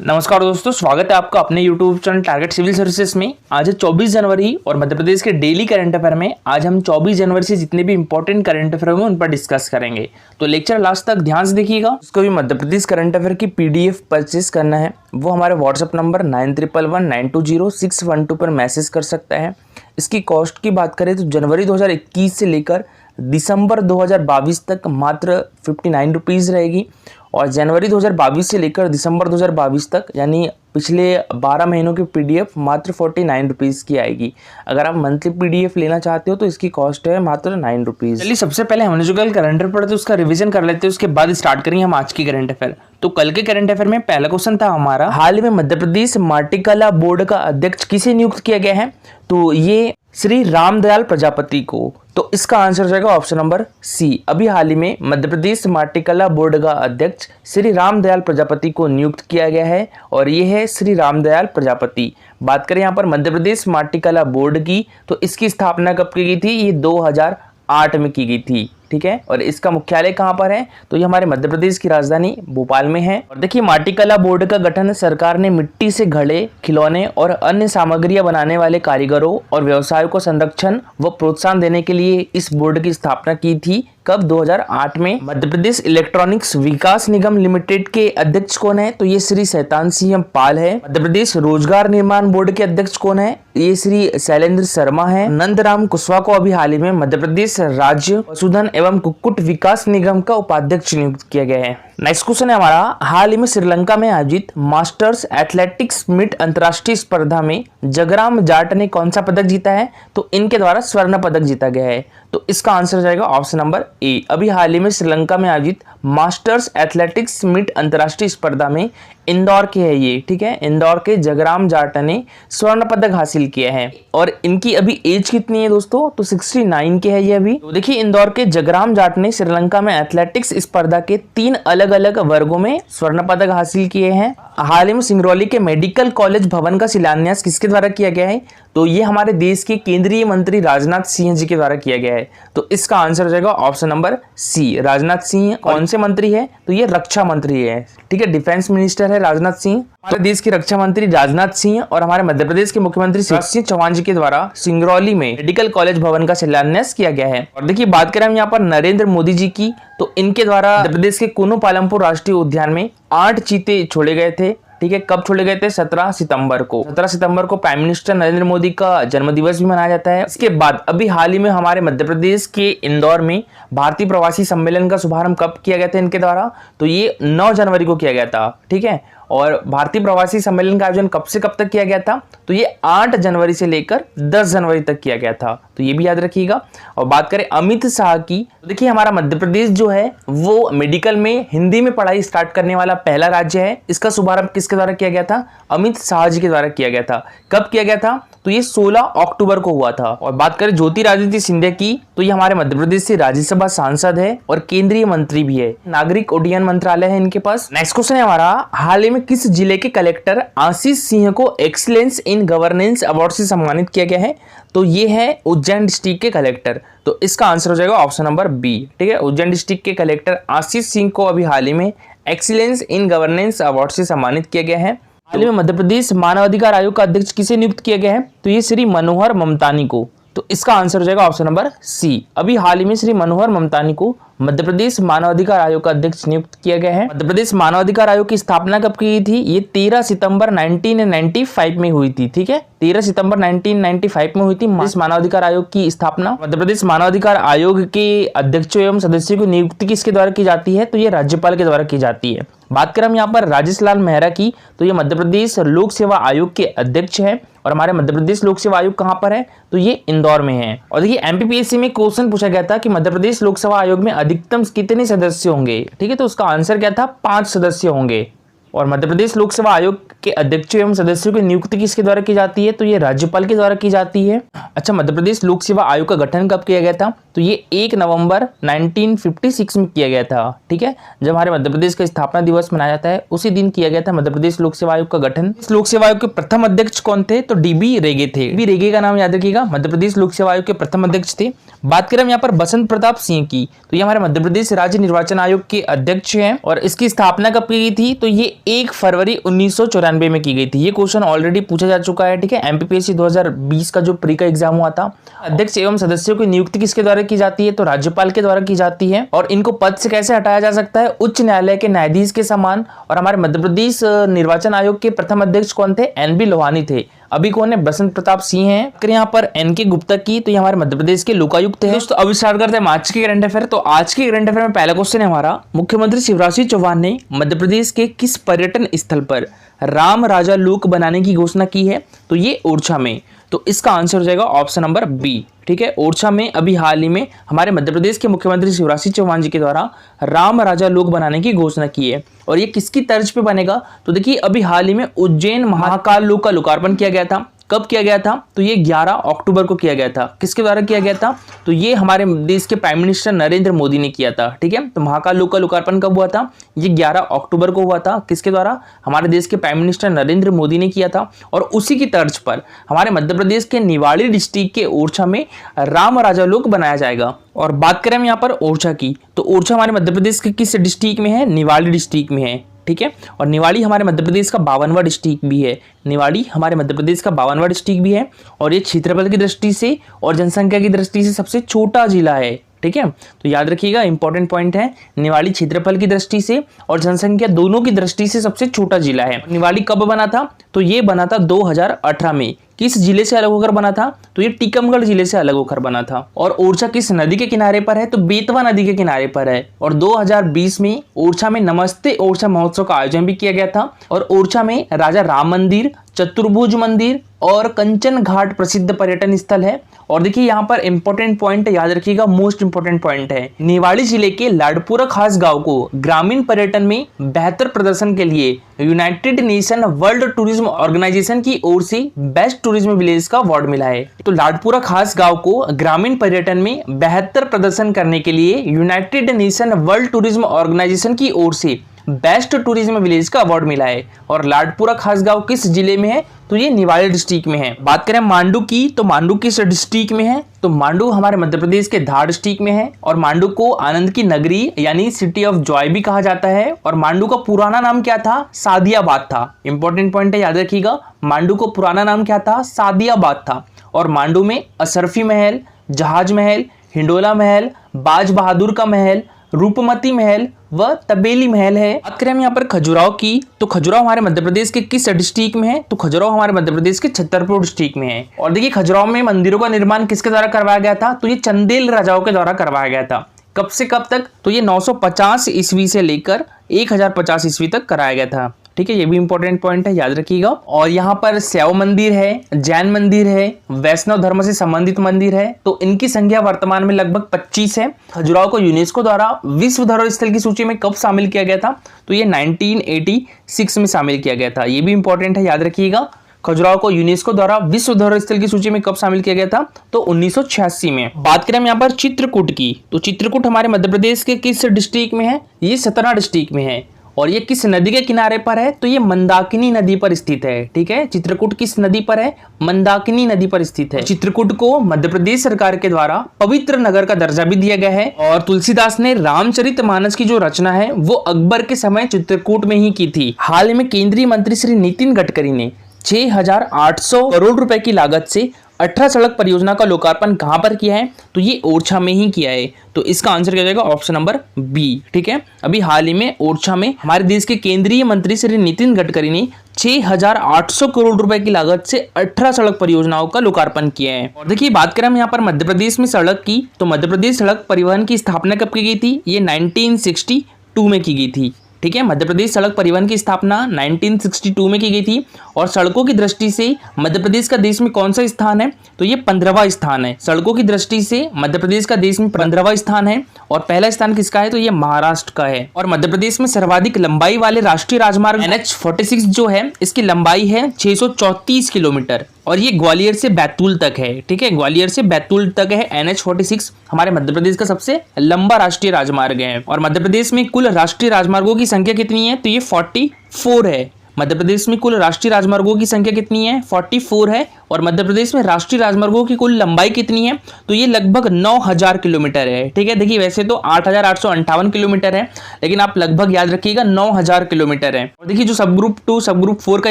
नमस्कार दोस्तों, स्वागत है आपका अपने YouTube channel target civil services में। आज है 24 जनवरी और मध्य प्रदेश के डेली करंट अफेयर में आज हम 24 जनवरी से जितने भी इंपॉर्टेंट करंट अफेयर होंगे उन पर डिस्कस करेंगे। तो लेक्चर लास्ट तक ध्यान से देखिएगा। उसको भी मध्य प्रदेश करंट अफेयर की PDF परचेज करना है, वो हमारे व्हाट्सएप नंबर 9111920612 पर मैसेज कर सकता है। इसकी कॉस्ट की बात करें तो जनवरी 2021 से लेकर दिसंबर 2022 तक मात्र 59 रुपीज़ रहेगी और जनवरी 2022 से लेकर दिसंबर 2022 तक यानी पिछले 12 महीनों की PDF मात्र 49 रुपीज़ की आएगी। अगर आप मंथली PDF लेना चाहते हो तो इसकी कॉस्ट है मात्र 9 रुपीज़। चलिए सबसे पहले हमने जो कल करंट अफेयर पढ़ा था उसका रिवीजन कर लेते हैं, उसके बाद स्टार्ट करेंगे हम आज की करंट अफेयर। तो कल के करंट अफेयर में पहला क्वेश्चन था हमारा, हाल में मध्य प्रदेश माटीकला बोर्ड का अध्यक्ष किसे नियुक्त किया गया है? तो ये श्री रामदयाल प्रजापति को। तो इसका आंसर जाएगा ऑप्शन नंबर सी। अभी हाल ही में मध्य प्रदेश माटीकला बोर्ड का अध्यक्ष श्री रामदयाल प्रजापति को नियुक्त किया गया है और ये है श्री रामदयाल प्रजापति। बात करें यहाँ पर मध्य प्रदेश माटीकला बोर्ड की तो इसकी स्थापना कब की गई थी? ये 2008 में की गई थी, ठीक है। और इसका मुख्यालय कहाँ पर है? तो ये हमारे मध्य प्रदेश की राजधानी भोपाल में है। और देखिए माटीकला बोर्ड का गठन सरकार ने मिट्टी से घड़े, खिलौने और अन्य सामग्रियां बनाने वाले कारीगरों और व्यवसायों को संरक्षण व प्रोत्साहन देने के लिए इस बोर्ड की स्थापना की थी। कब? 2008 में। मध्य प्रदेश इलेक्ट्रॉनिक्स विकास निगम लिमिटेड के अध्यक्ष कौन है? तो ये श्री शैतान सिंह पाल है। मध्य प्रदेश रोजगार निर्माण बोर्ड के अध्यक्ष कौन है? ये श्री शैलेंद्र शर्मा है। नंदराम कुशवाहा को अभी हाल ही में मध्य प्रदेश राज्य पशुधन एवं कुक्कुट विकास निगम का उपाध्यक्ष नियुक्त किया गया है। नेक्स्ट क्वेश्चन है हमारा, हाल ही में श्रीलंका में आयोजित मास्टर्स एथलेटिक्स मीट अंतर्राष्ट्रीय स्पर्धा में जगराम जाट ने कौन सा पदक जीता है? तो इनके द्वारा स्वर्ण पदक जीता गया है। तो इसका आंसर जाएगा ऑप्शन नंबर ए। अभी हाल ही में श्रीलंका में आयोजित मास्टर्स एथलेटिक्स मीट अंतर्राष्ट्रीय स्पर्धा में इंदौर के है ये, ठीक है। इंदौर के जगराम जाट ने स्वर्ण पदक हासिल किया है और इनकी अभी एज कितनी है दोस्तों? तो 69 के है ये अभी। तो देखिए इंदौर के जगराम जाट ने श्रीलंका में एथलेटिक्स स्पर्धा के 3 अलग अलग वर्गों में स्वर्ण पदक हासिल किए हैं। हाल ही में सिंगरौली के मेडिकल कॉलेज भवन का शिलान्यास किसके द्वारा किया गया है? तो ये हमारे देश के केंद्रीय मंत्री राजनाथ सिंह जी के द्वारा किया गया है। तो इसका आंसर हो जाएगा option number C. Rajnath Singh कौन से मंत्री है? तो ये रक्षा मंत्री है, ठीक है। डिफेंस मिनिस्टर है राजनाथ सिंह। हमारे देश के रक्षा मंत्री राजनाथ सिंह और हमारे मध्य प्रदेश के मुख्यमंत्री शिवराज सिंह चौहान जी के द्वारा सिंगरौली में मेडिकल कॉलेज भवन का शिलान्यास किया गया है। और देखिए बात करें हम यहाँ पर नरेंद्र मोदी जी की, तो इनके द्वारा मध्य प्रदेश के कुनो पालमपुर राष्ट्रीय उद्यान में 8 चीते छोड़े गए थे, ठीक है। कब छोड़े गए थे? 17 सितंबर को। 17 सितंबर को प्राइम मिनिस्टर नरेंद्र मोदी का जन्मदिवस भी मनाया जाता है। इसके बाद अभी हाल ही में हमारे मध्य प्रदेश के इंदौर में भारतीय प्रवासी सम्मेलन का शुभारंभ कब किया गया था इनके द्वारा? तो ये 9 जनवरी को किया गया था, ठीक है। और भारतीय प्रवासी सम्मेलन का आयोजन कब से कब तक किया गया था? तो ये 8 जनवरी से लेकर 10 जनवरी तक किया गया था, तो ये भी याद रखिएगा। और बात करें अमित शाह की, तो देखिए हमारा मध्य प्रदेश जो है वो मेडिकल में हिंदी में पढ़ाई स्टार्ट करने वाला पहला राज्य है। इसका शुभारंभ किसके द्वारा किया गया था? अमित शाह जी के द्वारा किया गया था। कब किया गया था? तो ये 16 अक्टूबर को हुआ था। और बात करें ज्योतिरादित्य सिंधिया की, तो ये हमारे मध्य प्रदेश से राज्यसभा सांसद है और केंद्रीय मंत्री भी है। नागरिक उड्डयन मंत्रालय है इनके पास। नेक्स्ट क्वेश्चन है हमारा, हाल ही में किस जिले के कलेक्टर आशीष सिंह को एक्सीलेंस इन गवर्नेंस अवार्ड से सम्मानित किया गया है? तो ये है उज्जैन डिस्ट्रिक्ट के कलेक्टर। तो इसका आंसर हो जाएगा ऑप्शन नंबर बी, ठीक है। उज्जैन डिस्ट्रिक्ट के कलेक्टर आशीष सिंह को अभी हाल ही में एक्सीलेंस इन गवर्नेंस अवार्ड से सम्मानित किया गया है। हाल ही में मध्य प्रदेश मानवाधिकार आयोग का अध्यक्ष किसे नियुक्त किया गया है? तो ये श्री मनोहर ममतानी को। तो इसका आंसर हो जाएगा ऑप्शन नंबर सी। अभी हाल ही में श्री मनोहर ममतानी को मध्य प्रदेश मानवाधिकार आयोग का अध्यक्ष नियुक्त किया गया है। मध्य प्रदेश मानवाधिकार आयोग की स्थापना कब की गई थी? ये 13 सितंबर 1995 में हुई थी, ठीक है। 13 सितंबर 1995 में हुई थी मानवाधिकार आयोग की स्थापना। मध्य प्रदेश मानवाधिकार आयोग के अध्यक्षों एवं सदस्यों की नियुक्ति किसके द्वारा की जाती है? तो ये राज्यपाल के द्वारा की जाती है। बात करें हम यहाँ पर राजेश लाल मेहरा की, तो ये मध्य प्रदेश लोक सेवा आयोग के अध्यक्ष हैं और हमारे मध्य प्रदेश लोक सेवा आयोग कहाँ पर है? तो ये इंदौर में है। और देखिए MPPSC में क्वेश्चन पूछा गया था कि मध्य प्रदेश लोक सेवा आयोग में अधिकतम कितने सदस्य होंगे, ठीक है। तो उसका आंसर क्या था? 5 सदस्य होंगे। और मध्य प्रदेश लोक सेवा आयोग के अध्यक्षों एवं सदस्यों की नियुक्ति किसके द्वारा की जाती है? तो ये राज्यपाल के द्वारा की जाती है। अच्छा, मध्य प्रदेश लोक सेवा आयोग का गठन कब किया गया था? तो ये 1 नवंबर 1956 में किया गया था, ठीक है। जब हमारे मध्य प्रदेश का स्थापना दिवस मनाया जाता है उसी दिन किया गया था मध्य प्रदेश लोक सेवा आयोग का गठन। इस लोक सेवा आयोग के प्रथम अध्यक्ष कौन थे? तो DB रेगे थे। DB रेगे का नाम याद रखिएगा, मध्य प्रदेश लोक सेवा आयोग के प्रथम अध्यक्ष थे। बात करें हम यहाँ पर बसंत प्रताप सिंह की, तो ये हमारे मध्य प्रदेश राज्य निर्वाचन आयोग के अध्यक्ष हैं और इसकी स्थापना कब की गई थी? तो ये 1 फरवरी 1994 में की गई थी। ये क्वेश्चन ऑलरेडी पूछा जा चुका है, ठीक है। एमपीपीएससी 2020 का जो प्री का एग्जाम हुआ था। अध्यक्ष एवं सदस्यों की नियुक्ति किसके द्वारा की जाती है? तो राज्यपाल के द्वारा की जाती है। और इनको पद से कैसे हटाया जा सकता है? उच्च न्यायालय के न्यायाधीश के समान। और हमारे मध्य प्रदेश निर्वाचन आयोग के प्रथम अध्यक्ष कौन थे? एनबी लोहानी थे। अभी कौन है? बसंत प्रताप सिंह हैं। अगर यहाँ पर एनके गुप्ता की, तो ये हमारे मध्य प्रदेश के लोकायुक्त हैं। दोस्तों अब स्टार्ट करते हैं आज के करंट अफेयर। तो आज के करंट अफेयर में पहला क्वेश्चन है हमारा, मुख्यमंत्री शिवराज सिंह चौहान ने मध्य प्रदेश के किस पर्यटन स्थल पर राम राजा लोक बनाने की घोषणा की है? तो ये ओरछा में। तो इसका आंसर हो जाएगा ऑप्शन नंबर बी, ठीक है। ओरछा में अभी हाल ही में हमारे मध्य प्रदेश के मुख्यमंत्री शिवराज सिंह चौहान जी के द्वारा राम राजा लोक बनाने की घोषणा की है। और ये किसकी तर्ज पे बनेगा? तो देखिए अभी हाल ही में उज्जैन महाकाल लोक का लोकार्पण किया गया था। कब किया गया था? तो ये 11 अक्टूबर को किया गया था। किसके द्वारा किया गया था? तो ये हमारे देश के प्राइम मिनिस्टर नरेंद्र मोदी ने किया था, ठीक है। तो महाकाल लोक का लोकार्पण कब हुआ था? ये 11 अक्टूबर को हुआ था। किसके द्वारा? हमारे देश के प्राइम मिनिस्टर नरेंद्र मोदी ने किया था। और उसी की तर्ज पर हमारे मध्य प्रदेश के निवाड़ी डिस्ट्रिक्ट के ओरछा में राम राजा लोक बनाया जाएगा। और बात करें हम यहाँ पर ओरछा की, तो ओरछा हमारे मध्य प्रदेश के किस डिस्ट्रिक्ट में है? निवाड़ी डिस्ट्रिक्ट में है, ठीक है। और निवाड़ी हमारे मध्य प्रदेश का 52वां डिस्ट्रिक्ट भी है। निवाड़ी हमारे मध्य प्रदेश का 52वां डिस्ट्रिक्ट भी है। और ये क्षेत्रफल की दृष्टि से और जनसंख्या की दृष्टि से सबसे छोटा जिला है, ठीक है। तो याद रखिएगा, इंपॉर्टेंट पॉइंट है, निवाड़ी क्षेत्रफल की दृष्टि से और जनसंख्या दोनों की दृष्टि से सबसे छोटा जिला है। निवाड़ी कब बना था? तो ये बना था 2018 में। किस जिले से अलग होकर बना था? तो ये टीकमगढ़ जिले से अलग होकर बना था। और ओरछा किस नदी के किनारे पर है? तो बेतवा नदी के किनारे पर है। और 2020 में ओरछा में नमस्ते ओरछा महोत्सव का आयोजन भी किया गया था। और ओरछा में राजा राम मंदिर, चतुर्भुज मंदिर और कंचन घाट प्रसिद्ध पर्यटन स्थल है। और देखिए यहाँ पर इंपॉर्टेंट पॉइंट याद रखिएगा, मोस्ट इंपॉर्टेंट पॉइंट है, निवाड़ी जिले के लाडपुरा खास गांव को ग्रामीण पर्यटन में बेहतर प्रदर्शन के लिए united nation world tourism organisation की ओर से बेस्ट टूरिज्म विलेज का अवार्ड मिला है। तो लाडपुरा खास गांव को ग्रामीण पर्यटन में बेहतर प्रदर्शन करने के लिए united nation world tourism organisation की ओर से बेस्ट टूरिज्म विलेज का अवार्ड मिला है। और लाडपुरा खास गांव किस जिले में है? तो ये निवाड़ी डिस्ट्रिक्ट में है। बात करें मांडू की, तो मांडू किस डिस्ट्रिक्ट में है? तो मांडू हमारे मध्य प्रदेश के धार डिस्ट्रिक्ट में है। और मांडू को आनंद की नगरी यानी सिटी ऑफ जॉय भी कहा जाता है। और मांडू का पुराना नाम क्या था? सादियाबाद था। इंपॉर्टेंट पॉइंट है, याद रखिएगा, मांडू को पुराना नाम क्या था? सादियाबाद था। और मांडू में अशरफी महल, जहाज महल, हिंडोला महल, बाज बहादुर का महल, रूपमती महल व तबेली महल है। बात करें हम यहाँ पर खजुराहो की, तो खजुराहो हमारे मध्य प्रदेश के किस डिस्ट्रिक्ट में है? तो खजुराहो हमारे मध्य प्रदेश के छतरपुर डिस्ट्रिक्ट में है। और देखिए खजुराहो में मंदिरों का निर्माण किसके द्वारा करवाया गया था? तो ये चंदेल राजाओं के द्वारा करवाया गया था। कब से कब तक? तो ये 950 ईस्वी से लेकर 1050 ईस्वी तक कराया गया था, ठीक है। ये भी इंपॉर्टेंट पॉइंट है, याद रखिएगा। और यहाँ पर शैव मंदिर है, जैन मंदिर है, वैष्णव धर्म से संबंधित मंदिर है। तो इनकी संख्या वर्तमान में लगभग 25 है। खजुराहो को यूनेस्को द्वारा विश्व धरोहर स्थल की सूची में कब शामिल किया गया था? तो ये 1986 में शामिल किया गया था। ये भी इंपॉर्टेंट है, याद रखिएगा। खजुराहो को यूनेस्को द्वारा विश्व धरोहर स्थल की सूची में कब शामिल किया गया था? तो 1986 में। बात करें हम यहाँ पर चित्रकूट की, तो चित्रकूट हमारे मध्य प्रदेश के किस डिस्ट्रिक्ट में है? ये सतना डिस्ट्रिक्ट में है। और ये किस नदी के किनारे पर है? तो ये मंदाकिनी नदी पर स्थित है, ठीक है। चित्रकूट किस नदी पर है? मंदाकिनी नदी पर स्थित है। चित्रकूट को मध्य प्रदेश सरकार के द्वारा पवित्र नगर का दर्जा भी दिया गया है। और तुलसीदास ने रामचरितमानस की जो रचना है वो अकबर के समय चित्रकूट में ही की थी। हाल ही में केंद्रीय मंत्री श्री नितिन गडकरी ने 6800 करोड़ रुपए की लागत से 18 सड़क परियोजना का लोकार्पण कहां पर किया है? तो ये ओरछा में ही किया है। तो इसका आंसर क्या जाएगा? ऑप्शन नंबर बी, ठीक है। अभी हाल ही में ओरछा में हमारे देश के केंद्रीय मंत्री श्री नितिन गडकरी ने 6800 करोड़ रुपए की लागत से 18 सड़क परियोजनाओं का लोकार्पण किया है। और देखिए बात करें हम यहाँ पर मध्य प्रदेश में सड़क की, तो मध्य प्रदेश सड़क परिवहन की स्थापना कब की गई थी? ये 1962 में की गई थी, ठीक है। मध्य प्रदेश सड़क परिवहन की स्थापना 1962 में की गई थी। और सड़कों की दृष्टि से मध्य प्रदेश का देश में कौन सा स्थान है? तो ये 15वां स्थान है। सड़कों की दृष्टि से मध्य प्रदेश का देश में 15वां स्थान है। और पहला स्थान किसका है? तो ये महाराष्ट्र का है। और मध्य प्रदेश में सर्वाधिक लंबाई वाले राष्ट्रीय राजमार्ग NH46 जो है, इसकी लंबाई है 634 किलोमीटर। और ये ग्वालियर से बैतूल तक है, ठीक है। ग्वालियर से बैतूल तक है NH46 हमारे मध्य प्रदेश का सबसे लंबा राष्ट्रीय राजमार्ग है। और मध्य प्रदेश में कुल राष्ट्रीय राजमार्गों की संख्या कितनी है? तो ये 44 है। मध्य प्रदेश में कुल राष्ट्रीय राजमार्गों की संख्या कितनी है? 44 है। और मध्य प्रदेश में राष्ट्रीय राजमार्गों की कुल लंबाई कितनी है? तो ये लगभग 9000 किलोमीटर है। ठीक है, देखिए वैसे तो 8858 किलोमीटर है, लेकिन आप लगभग याद रखिएगा 9000 किलोमीटर है। और देखिए जो सब ग्रुप 2 सब ग्रुप 4 का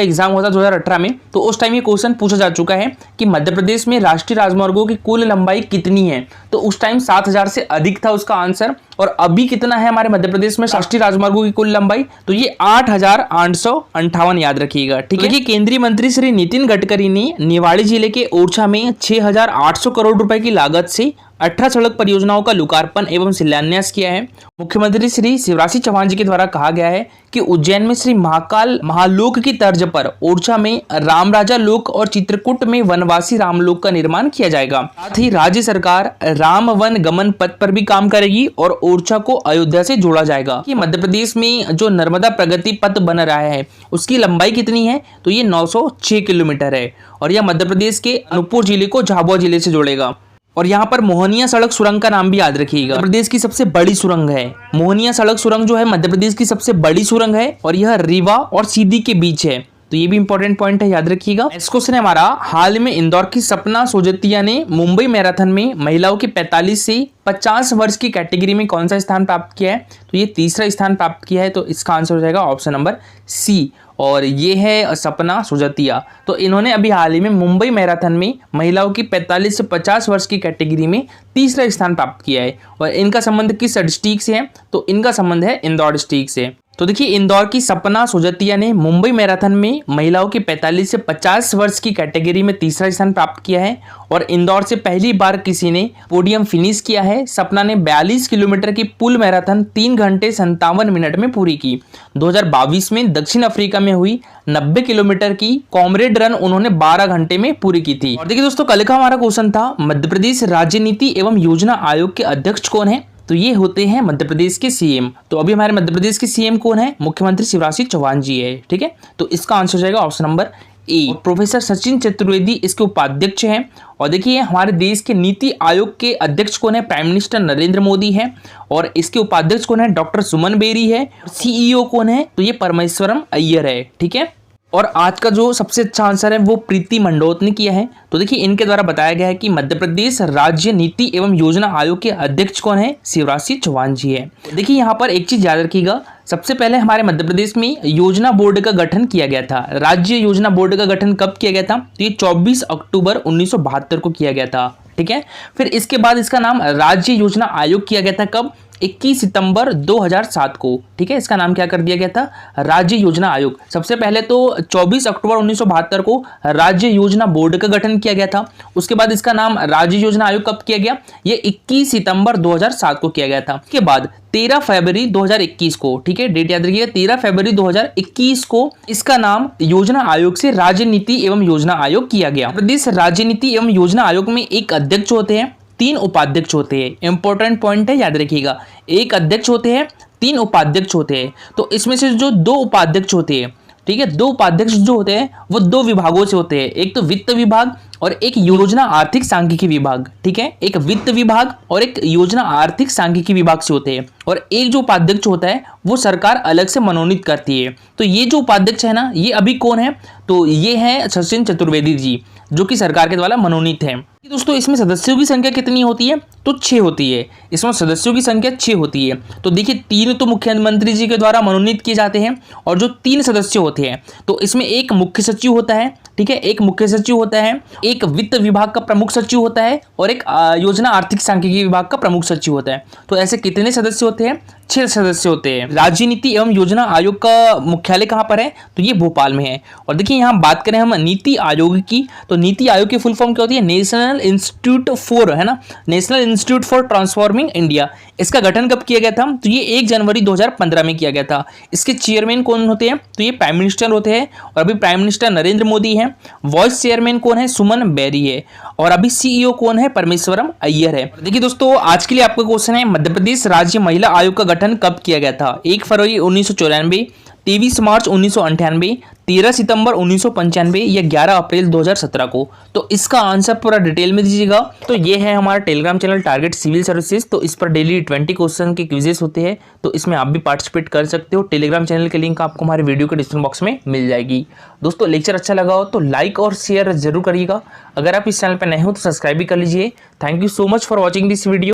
एग्जाम हुआ था 2018 में, तो उस टाइम ये क्वेश्चन पूछा जा चुका है कि मध्य प्रदेश में राष्ट्रीय राजमार्गों की कुल लंबाई कितनी है। तो उस टाइम 7000 से अधिक था उसका आंसर। और अभी कितना है हमारे मध्य प्रदेश में राष्ट्रीय राजमार्गों की कुल लंबाई? तो ये 8858 याद रखिएगा। ठीक है, केंद्रीय मंत्री श्री नितिन गडकरी ने निवाड़ी जिले के ओरछा में 6800 करोड़ रुपए की लागत से 18 सड़क परियोजनाओं का लोकार्पण एवं शिलान्यास किया है। मुख्यमंत्री श्री शिवराज सिंह चौहान जी के द्वारा कहा गया है कि उज्जैन में श्री महाकाल महालोक की तर्ज पर ओरछा में राम राजा लोक और चित्रकूट में वनवासी रामलोक का निर्माण किया जाएगा। साथ ही राज्य सरकार राम वन गमन पथ पर भी काम करेगी और ओरछा को अयोध्या से जोड़ा जाएगा। कि मध्य प्रदेश में जो नर्मदा प्रगति पथ बन रहा है उसकी लंबाई कितनी है? तो ये 906 किलोमीटर है और यह मध्य प्रदेश के अनूपपुर जिले को झाबुआ जिले से जोड़ेगा। और यहाँ पर मोहनिया सड़क सुरंग का नाम भी याद रखिएगा, मध्य प्रदेश की सबसे बड़ी सुरंग है। मोहनिया सड़क सुरंग जो है मध्य प्रदेश की सबसे बड़ी सुरंग है और यह रीवा और सीधी के बीच है। तो ये भी इंपॉर्टेंट पॉइंट है, याद रखिएगा। नेक्स्ट क्वेश्चन है हमारा, हाल में इंदौर की सपना सोजतिया ने मुंबई मैराथन में महिलाओं के 45 से 50 वर्ष की कैटेगरी में कौन सा स्थान प्राप्त किया है? तो ये तीसरा स्थान प्राप्त किया है। तो इसका आंसर हो जाएगा ऑप्शन नंबर सी, और ये है सपना सोजतिया। तो इन्होंने अभी हाल ही में मुंबई मैराथन में महिलाओं की 45 से 50 वर्ष की कैटेगरी में तीसरा स्थान प्राप्त किया है। और इनका संबंध किस डिस्ट्रिक्ट से है? तो इनका संबंध है इंदौर डिस्ट्रिक्ट से। तो देखिए इंदौर की सपना सोजतिया ने मुंबई मैराथन में महिलाओं की 45 से 50 वर्ष की कैटेगरी में तीसरा स्थान प्राप्त किया है और इंदौर से पहली बार किसी ने पोडियम फिनिश किया है। सपना ने 42 किलोमीटर की पुल मैराथन 3 घंटे 57 मिनट में पूरी की। 2022 में दक्षिण अफ्रीका में हुई 90 किलोमीटर की कॉमरेड रन उन्होंने 12 घंटे में पूरी की थी। और देखिए दोस्तों, कल का हमारा क्वेश्चन था मध्य प्रदेश राज्य नीति एवं योजना आयोग के अध्यक्ष कौन है? तो ये होते हैं मध्य प्रदेश के सीएम। तो अभी हमारे मध्य प्रदेश के सीएम कौन है? मुख्यमंत्री शिवराज सिंह चौहान जी है। ठीक है, तो इसका आंसर हो जाएगा option number A. Professor Sachin Chaturvedi इसके उपाध्यक्ष हैं। और देखिए हमारे देश के नीति आयोग के अध्यक्ष कौन है? प्राइम मिनिस्टर नरेंद्र मोदी है। और इसके उपाध्यक्ष कौन है? डॉक्टर सुमन बेरी है। सीईओ कौन है? तो ये परमेश्वरम अय्यर है। ठीक है, और आज का जो सबसे अच्छा आंसर है वो प्रीति मंडोत ने किया है। तो देखिए इनके द्वारा बताया गया है कि मध्य प्रदेश राज्य नीति एवं योजना आयोग के अध्यक्ष कौन है? शिवराज सिंह चौहान जी है। देखिए यहाँ पर एक चीज याद रखिएगा, सबसे पहले हमारे मध्य प्रदेश में योजना बोर्ड का गठन किया गया था। राज्य योजना बोर्ड का गठन कब किया गया था? तो ये 24 अक्टूबर 1972 को किया गया था। ठीक है, फिर इसके बाद इसका नाम राज्य योजना आयोग किया गया था। कब? 21 सितंबर 2007 को। ठीक है, इसका नाम क्या कर दिया गया था? राज्य योजना आयोग। सबसे पहले तो 24 अक्टूबर 1972 को राज्य योजना बोर्ड का गठन किया गया था। उसके बाद इसका नाम राज्य योजना आयोग कब किया गया? ये 21 सितंबर 2007 को किया गया था। उसके बाद 13 फरवरी 2021 को, ठीक है डेट याद रखिएगा, 13 फरवरी 2021 को इसका नाम योजना आयोग से राज्य नीति एवं योजना आयोग किया गया। प्रदेश राज्य नीति एवं योजना आयोग में एक अध्यक्ष होते हैं, 3 उपाध्यक्ष होते हैं। इंपॉर्टेंट पॉइंट है, याद रखिएगा, एक अध्यक्ष होते हैं, 3 उपाध्यक्ष होते हैं। तो इसमें से जो 2 उपाध्यक्ष होते हैं, ठीक है, 2 उपाध्यक्ष जो होते हैं वो 2 विभागों से होते हैं। एक तो वित्त विभाग और एक योजना आर्थिक सांख्यिकी विभाग। ठीक है, एक वित्त विभाग और एक योजना आर्थिक सांख्यिकी विभाग से होते हैं। और एक जो उपाध्यक्ष होता है वो सरकार अलग से मनोनीत करती है। तो ये जो उपाध्यक्ष है ना, ये अभी कौन है? तो ये है सचिन चतुर्वेदी जी, जो कि सरकार के द्वारा मनोनीत है। दोस्तों इसमें सदस्यों की संख्या कितनी होती है? तो 6 होती है। इसमें सदस्यों की संख्या 6 होती है। तो देखिए 3 तो मुख्यमंत्री जी के द्वारा मनोनीत किए जाते हैं और जो 3 सदस्य होते हैं तो इसमें एक मुख्य सचिव होता है, ठीक है, एक मुख्य सचिव होता है, एक वित्त विभाग का प्रमुख सचिव होता है और एक योजना आर्थिक सांख्यिकी विभाग का प्रमुख सचिव होता है। तो ऐसे कितने सदस्य होते हैं? 6 सदस्य होते हैं। राज्य नीति एवं योजना आयोग का मुख्यालय कहाँ पर है? तो ये भोपाल में है। और देखिए यहाँ बात करें हम नीति आयोग की, तो नीति आयोग की फुल फॉर्म क्या होती है? नेशनल इंस्टीट्यूट फॉर, है ना, national institute for transforming India. इसका गठन कब किया गया था? तो ये 1 जनवरी 2015 में किया गया था। इसके चेयरमैन कौन होते हैं? तो ये प्राइम मिनिस्टर होते हैं और अभी प्राइम मिनिस्टर नरेंद्र मोदी हैं। वाइस चेयरमैन कौन है? सुमन बेरी है। और अभी सीईओ कौन है? परमेश्वरम अय्यर है। देखिए दोस्तों आज के लिए आपका क्वेश्चन है, मध्य प्रदेश राज्य महिला आयोग का गठन कब किया गया था? 1 फरवरी 1994, 23 मार्च 1998, 13 सितंबर 1995 या 11 अप्रैल 2017 को। तो इसका आंसर पूरा डिटेल में दीजिएगा। तो ये है हमारा Telegram channel target civil services. तो इस पर डेली 20 क्वेश्चन के क्विजेस होते हैं, तो इसमें आप भी पार्टिसिपेट कर सकते हो। टेलीग्राम चैनल के लिंक आपको हमारे वीडियो के डिस्क्रिप्शन बॉक्स में मिल जाएगी। दोस्तों लेक्चर अच्छा लगा हो तो लाइक और शेयर जरूर करिएगा। अगर आप इस चैनल पर नए हो तो सब्सक्राइब भी कर लीजिए। Thank you so much for watching this video.